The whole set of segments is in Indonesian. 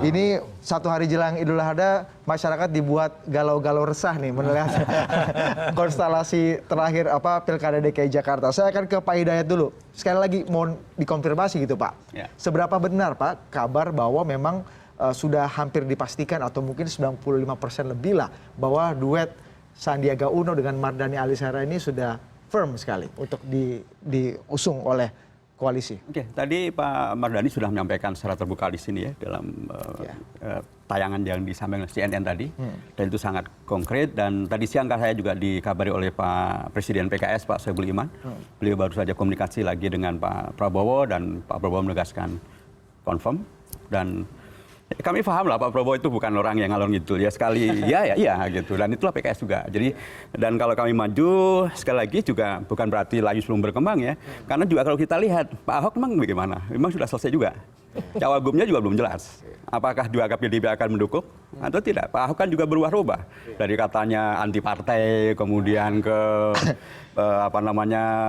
Ini satu hari jelang Idul Adha, masyarakat dibuat galau-galau resah nih melihat konstelasi terakhir Pilkada DKI Jakarta. Saya akan ke Pak Hidayat dulu. Sekali lagi mohon dikonfirmasi gitu Pak. Ya. Seberapa benar Pak kabar bahwa memang sudah hampir dipastikan atau mungkin 95% lebih lah bahwa duet Sandiaga Uno dengan Mardhani Alisera ini sudah firm sekali untuk diusung oleh koalisi. Oke, tadi Pak Mardhani sudah menyampaikan secara terbuka di sini ya dalam tayangan yang disampaikan CNN tadi, dan itu sangat konkret. Dan tadi siang saya juga dikabari oleh Pak Presiden PKS Pak Soebul Iman, beliau baru saja komunikasi lagi dengan Pak Prabowo dan Pak Prabowo menegaskan confirm. Dan kami paham lah Pak Prabowo itu bukan orang yang ngalor ngidul ya, sekali iya gitu, dan itulah PKS juga. Jadi dan kalau kami maju sekali lagi juga bukan berarti layu belum berkembang ya, karena juga kalau kita lihat Pak Ahok memang bagaimana, memang sudah selesai juga, cawagumnya juga belum jelas apakah dua PDIP akan mendukung atau tidak. Pak Ahok kan juga berubah-ubah dari katanya anti partai kemudian ke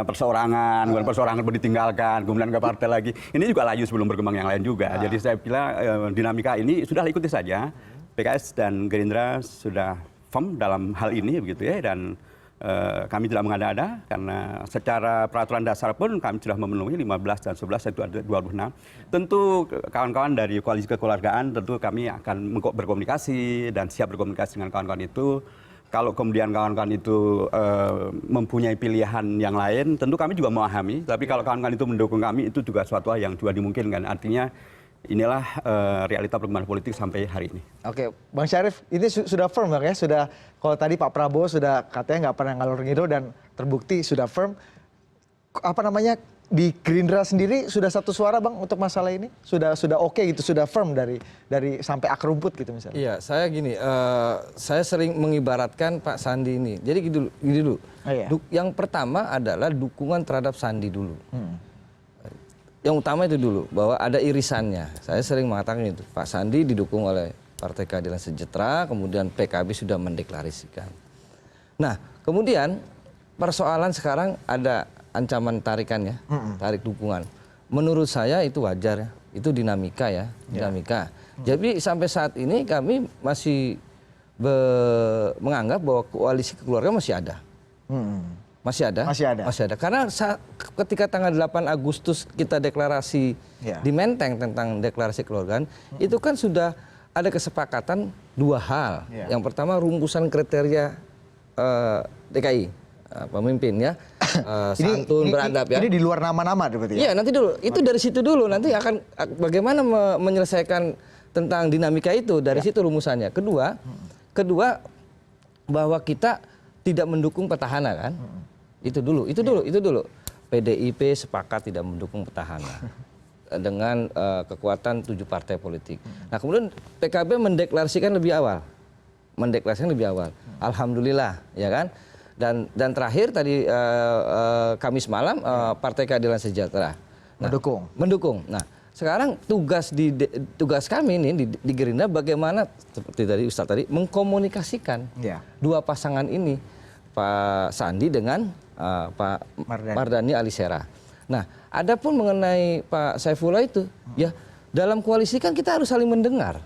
perseorangan, kemudian perseorangan ditinggalkan, kemudian ke partai lagi. Ini juga layu sebelum berkembang yang lain juga. Jadi saya bilang dinamika ini sudah ikuti saja. PKS dan Gerindra sudah firm dalam hal ini begitu ya, dan kami tidak mengada-ada karena secara peraturan dasar pun kami sudah memenuhi 15 dan 11 itu ada 26. Tentu kawan-kawan dari koalisi kekeluargaan tentu kami akan berkomunikasi dan siap berkomunikasi dengan kawan-kawan itu. Kalau kemudian kawan-kawan itu mempunyai pilihan yang lain, tentu kami juga memahami. Tapi kalau kawan-kawan itu mendukung kami, itu juga suatu hal yang juga dimungkinkan. Artinya inilah realita perkembangan politik sampai hari ini. Oke, Bang Syarif, ini sudah firm Bang ya? Sudah, kalau tadi Pak Prabowo sudah katanya nggak pernah ngalor ngidul dan terbukti sudah firm. Di Gerindra sendiri sudah satu suara Bang untuk masalah ini? Sudah oke gitu, sudah firm dari sampai akar rumput gitu misalnya? Iya, saya gini, saya sering mengibaratkan Pak Sandi ini. Jadi gini dulu. Oh, iya. Yang pertama adalah dukungan terhadap Sandi dulu. Yang utama itu dulu, bahwa ada irisannya. Saya sering mengatakan itu. Pak Sandi didukung oleh Partai Keadilan Sejahtera, kemudian PKB sudah mendeklarasikan. Nah, kemudian persoalan sekarang ada ancaman tarikan ya, tarik dukungan. Menurut saya itu wajar ya, itu dinamika ya, dinamika. Jadi sampai saat ini kami masih menganggap bahwa koalisi kekeluargaan masih ada. Masih ada. Karena ketika tanggal 8 Agustus kita deklarasi di Menteng tentang deklarasi kekeluargaan, itu kan sudah ada kesepakatan dua hal. Yang pertama rumusan kriteria DKI. Pemimpin ya, santun, beradab ya. Ini di luar nama-nama berarti ya? Iya, nanti dulu. Itu dari situ dulu. Nanti akan bagaimana menyelesaikan tentang dinamika itu. Dari situ rumusannya. Kedua, bahwa kita tidak mendukung petahana kan. Itu dulu. PDIP sepakat tidak mendukung petahana. Dengan kekuatan 7 partai politik. Nah kemudian PKB mendeklarasikan lebih awal. Alhamdulillah, ya kan? Dan terakhir tadi Kamis malam Partai Keadilan Sejahtera mendukung. Nah, sekarang tugas kami ini di Gerindra bagaimana seperti tadi Ustadz tadi mengkomunikasikan dua pasangan ini, Pak Sandi dengan Pak Mardhani Alisera. Nah, adapun mengenai Pak Saifullah itu ya dalam koalisi kan kita harus saling mendengar.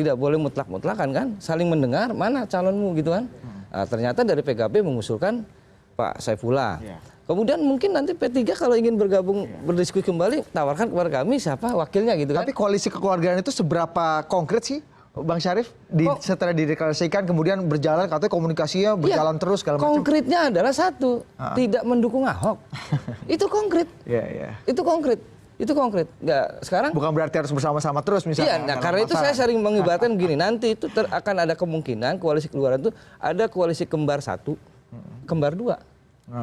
Tidak boleh mutlak-mutlakan kan, saling mendengar mana calonmu gitu kan. Nah, ternyata dari PKB mengusulkan Pak Saifullah. Kemudian mungkin nanti P3 kalau ingin bergabung berdiskusi kembali tawarkan kepada kami siapa wakilnya gitu kan. Tapi koalisi kekeluargaan itu seberapa konkret sih Bang Syarif? Setelah dideklarasikan kemudian berjalan katanya komunikasinya berjalan terus segala macam. Konkretnya adalah satu, tidak mendukung Ahok. Itu konkret. Itu konkret. Nggak, sekarang bukan berarti harus bersama-sama terus misalnya. Iya, nah karena itu saya sering mengibaratkan begini, nanti itu akan ada kemungkinan koalisi keluaran itu ada koalisi kembar 1, kembar 2.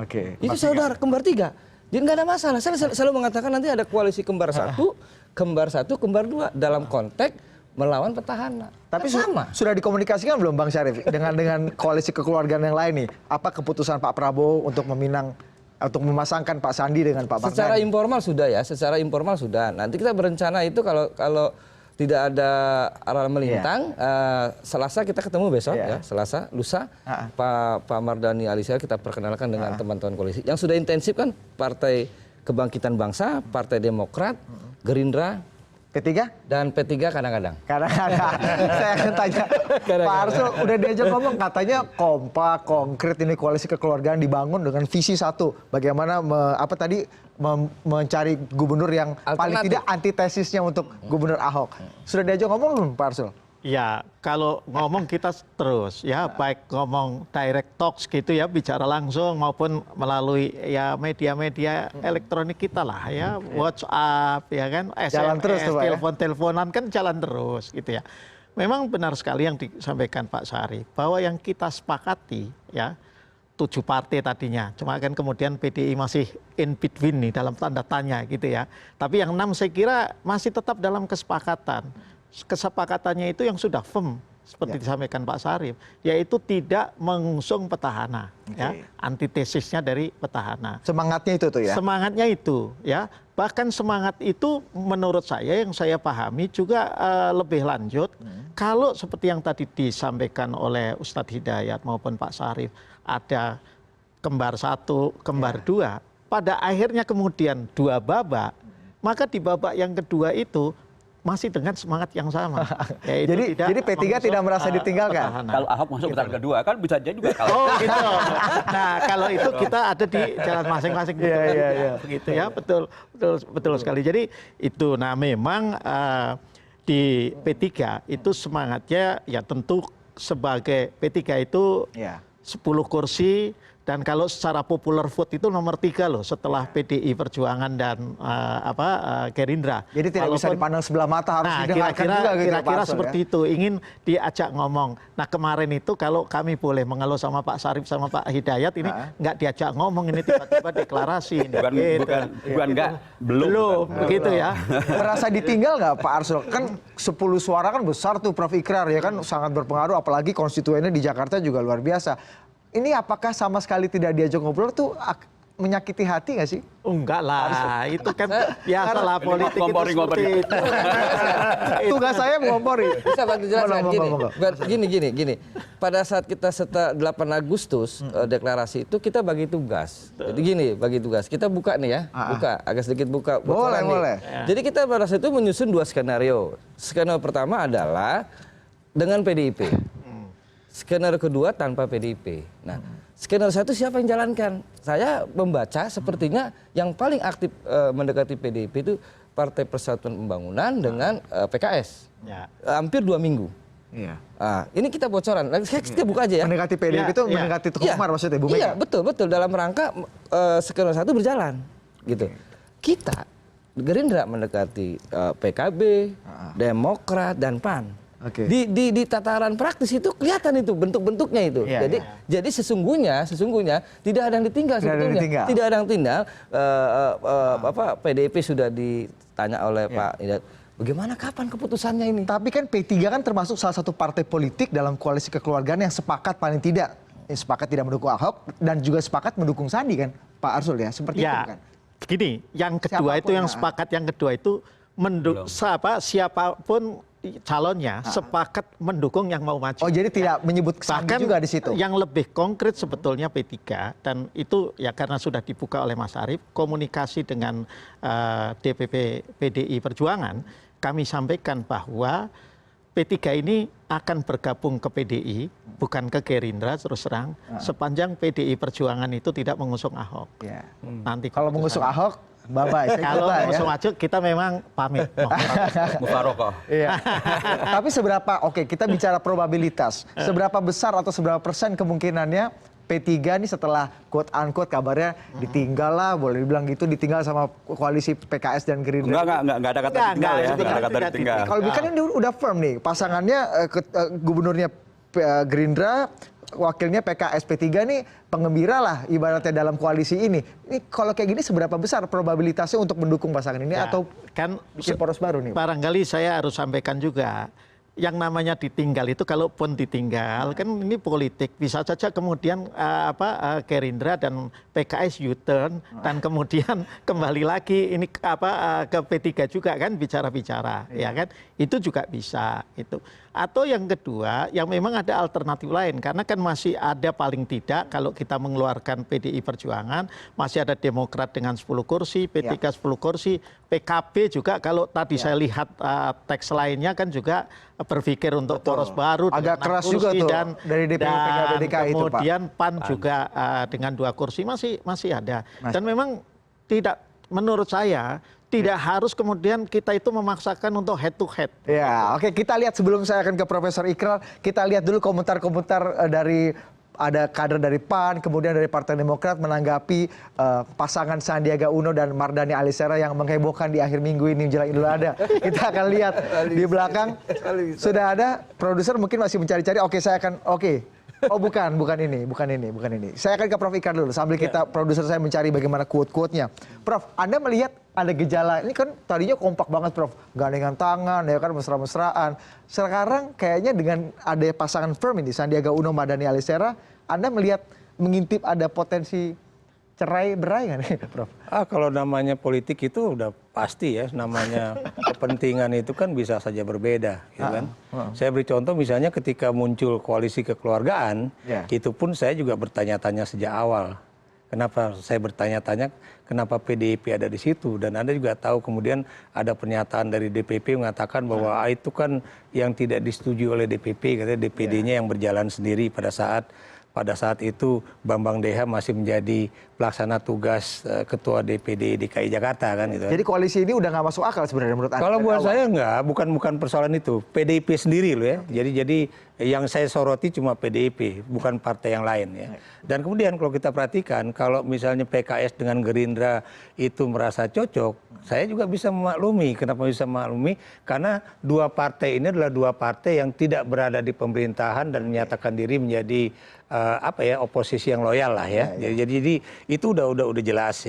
Oke. Itu saudara kembar 3. Jadi nggak ada masalah. Saya selalu mengatakan nanti ada koalisi kembar 1, kembar 2 dalam konteks melawan petahana. Tapi sudah dikomunikasikan belum Bang Syarif dengan koalisi kekeluargaan yang lain nih? Apa keputusan Pak Prabowo untuk memasangkan Pak Sandi dengan Pak Mardhani? Secara informal sudah. Nanti kita berencana itu kalau tidak ada arah melintang, Selasa kita ketemu besok ya, Selasa, lusa, Pak Mardhani Alisera kita perkenalkan dengan teman-teman koalisi. Yang sudah intensif kan Partai Kebangkitan Bangsa, Partai Demokrat, Gerindra, P3? Dan P3 kadang-kadang. Karena saya akan tanya, Pak Arsul udah diajak ngomong katanya kompak, konkret ini koalisi kekeluargaan dibangun dengan visi satu. Bagaimana mencari gubernur yang paling tidak antitesisnya untuk Gubernur Ahok. Sudah diajak ngomong belum Pak Arsul? Ya, kalau ngomong kita terus ya, baik ngomong direct talks gitu ya, bicara langsung maupun melalui ya media-media elektronik kita lah ya, WhatsApp ya kan, Jalan terus tuh, Pak, ya? telepon-teleponan kan jalan terus gitu ya. Memang benar sekali yang disampaikan Pak Syarif bahwa yang kita sepakati ya 7 partai tadinya, cuma kan kemudian PDI masih in between nih dalam tanda tanya gitu ya. Tapi yang 6 saya kira masih tetap dalam kesepakatan. Kesepakatannya itu yang sudah firm seperti disampaikan Pak Syarif, yaitu tidak mengusung petahana, ya, antitesisnya dari petahana. Semangatnya itu tuh ya. Semangatnya itu, ya. Bahkan semangat itu menurut saya yang saya pahami juga lebih lanjut. Kalau seperti yang tadi disampaikan oleh Ustadz Hidayat maupun Pak Syarif, ada kembar 1, kembar 2, pada akhirnya kemudian 2 babak, maka di babak yang kedua itu masih dengan semangat yang sama. Jadi P3 tidak merasa ditinggalkan. Kalau Ahok masuk putaran kedua kan bisa jadi juga kalah. Oh gitu. Nah kalau itu kita ada di jalan masing-masing. Begitu ya, betul sekali. Jadi itu, nah memang di P3 itu semangatnya ya tentu sebagai P3 itu 10 kursi. Dan kalau secara popular vote itu nomor 3 loh setelah PDI Perjuangan dan Gerindra. Jadi tidak bisa dipandang sebelah mata, harus didengarkan juga gitu. Kira-kira seperti itu, ingin diajak ngomong. Nah kemarin itu kalau kami boleh mengeluh sama Pak Syarif sama Pak Hidayat ini nggak diajak ngomong, ini tiba-tiba deklarasi. Belum begitu ya. Merasa ditinggal nggak Pak Arsul? Kan 10 suara kan besar tuh Prof. Ikrar ya kan, sangat berpengaruh, apalagi konstituennya di Jakarta juga luar biasa. Ini apakah sama sekali tidak diajak ngobrol tuh menyakiti hati nggak sih? Enggak lah, itu kan biasalah politik itu seperti itu. Tugas saya mengompori. Bisa bantu jelaskan gini. Pada saat kita setelah 8 Agustus deklarasi itu kita bagi tugas. Jadi gini, bagi tugas. Kita buka nih ya, agak sedikit buka. Boleh. Jadi kita pada saat itu menyusun 2 skenario. Skenario pertama adalah dengan PDIP. Skenario kedua tanpa PDIP. Nah, skenario 1 siapa yang jalankan? Saya membaca sepertinya yang paling aktif mendekati PDIP itu Partai Persatuan Pembangunan dengan PKS. Hampir 2 minggu. Iya. Ini kita bocoran. Kita buka aja ya. Mendekati PDIP itu mendekati Teguh Umar maksudnya, Bu Mega? Iya, betul dalam rangka skenario 1 berjalan. Gitu. Kita Gerindra mendekati PKB, Demokrat dan PAN. Di tataran praktis itu kelihatan itu bentuk-bentuknya itu. Jadi sesungguhnya tidak ada yang ditinggal sebetulnya. Tidak ada yang tinggal. PDIP sudah ditanya oleh Pak Hidayat, bagaimana kapan keputusannya ini? Tapi kan P3 kan termasuk salah satu partai politik dalam koalisi kekeluargaan yang sepakat paling tidak sepakat tidak mendukung Ahok dan juga sepakat mendukung Sandi kan, Pak Arsul ya, seperti itu kan. Gini, yang kedua itu yang sepakat yang kedua itu siapapun calonnya sepakat mendukung yang mau maju. Oh, jadi tidak menyebut Sandi juga di situ. Yang lebih konkret sebetulnya P3 dan itu ya karena sudah dibuka oleh Mas Syarif, komunikasi dengan DPP PDI Perjuangan, kami sampaikan bahwa P3 ini akan bergabung ke PDI, bukan ke Gerindra terus terang, sepanjang PDI Perjuangan itu tidak mengusung Ahok. Nanti kalau mengusung Ahok, bye-bye. Kalau langsung maju kita memang pamit. Mufarokoh. Tapi seberapa, kita bicara probabilitas. Seberapa besar atau seberapa persen kemungkinannya P3 nih setelah quote-unquote kabarnya ditinggal lah, boleh dibilang gitu, ditinggal sama koalisi PKS dan Gerindra. Enggak ada kata ditinggal ya. Enggak ada kata ditinggal. Kalau kan ini udah firm nih, pasangannya gubernurnya Gerindra, wakilnya PKS, P3 nih pengembira lah ibaratnya dalam koalisi ini. Ini kalau kayak gini seberapa besar probabilitasnya untuk mendukung pasangan ini atau kan bikin poros baru nih? Barangkali saya harus sampaikan juga, yang namanya ditinggal itu kalaupun ditinggal kan ini politik, bisa saja kemudian Gerindra dan PKS U-turn dan kemudian kembali lagi ini ke P3 juga kan bicara-bicara ya kan, itu juga bisa itu. Atau yang kedua yang memang ada alternatif lain, karena kan masih ada paling tidak kalau kita mengeluarkan PDI Perjuangan masih ada Demokrat dengan 10 kursi, P3 10 kursi, PKB juga kalau tadi saya lihat teks lainnya kan juga berpikir untuk poros baru agak dengan keras kursi juga tuh dan dari DPP PKB DKI itu, Pak. kemudian PAN juga dengan 2 kursi masih ada. Dan memang tidak, menurut saya tidak harus kemudian kita itu memaksakan untuk head to head. Ya, oke, kita lihat sebelum saya akan ke Profesor Ikral, kita lihat dulu komentar-komentar dari ada kader dari PAN, kemudian dari Partai Demokrat menanggapi pasangan Sandiaga Uno dan Mardhani Alisera yang menghebohkan di akhir minggu ini menjelang Idul Adha. Kita akan lihat di belakang sudah ada produser mungkin masih mencari-cari. Oke, saya akan Oh bukan ini. Saya akan ke Prof Ikrar dulu sambil kita produser saya mencari bagaimana quote-quote-nya. Prof, Anda melihat ada gejala, ini kan tadinya kompak banget Prof, gandengan tangan, ya kan mesra-mesraan. Sekarang kayaknya dengan ada pasangan firm ini, Sandiaga Uno, Mardhani Alisera, Anda melihat mengintip ada potensi cerai-berai nggak nih Prof? Kalau namanya politik itu udah pasti ya, namanya kepentingan itu kan bisa saja berbeda, gitu kan. Saya beri contoh misalnya ketika muncul koalisi kekeluargaan, itu pun saya juga bertanya-tanya sejak awal. Kenapa saya bertanya-tanya, kenapa PDIP ada di situ? Dan Anda juga tahu kemudian ada pernyataan dari DPP mengatakan bahwa itu kan yang tidak disetujui oleh DPP, katanya DPD-nya yang berjalan sendiri pada saat itu Bambang Deha masih menjadi pelaksana tugas ketua DPD DKI Jakarta kan gitu. Jadi koalisi ini udah nggak masuk akal sebenarnya menurut Anda? Kalau buat saya enggak, bukan persoalan itu. PDIP sendiri loh ya. Jadi yang saya soroti cuma PDIP, bukan partai yang lain ya. Dan kemudian kalau kita perhatikan, kalau misalnya PKS dengan Gerindra itu merasa cocok, saya juga bisa memaklumi. Kenapa bisa memaklumi? Karena 2 partai ini adalah 2 partai yang tidak berada di pemerintahan dan menyatakan diri menjadi oposisi yang loyal lah ya. Jadi itu udah jelas ya.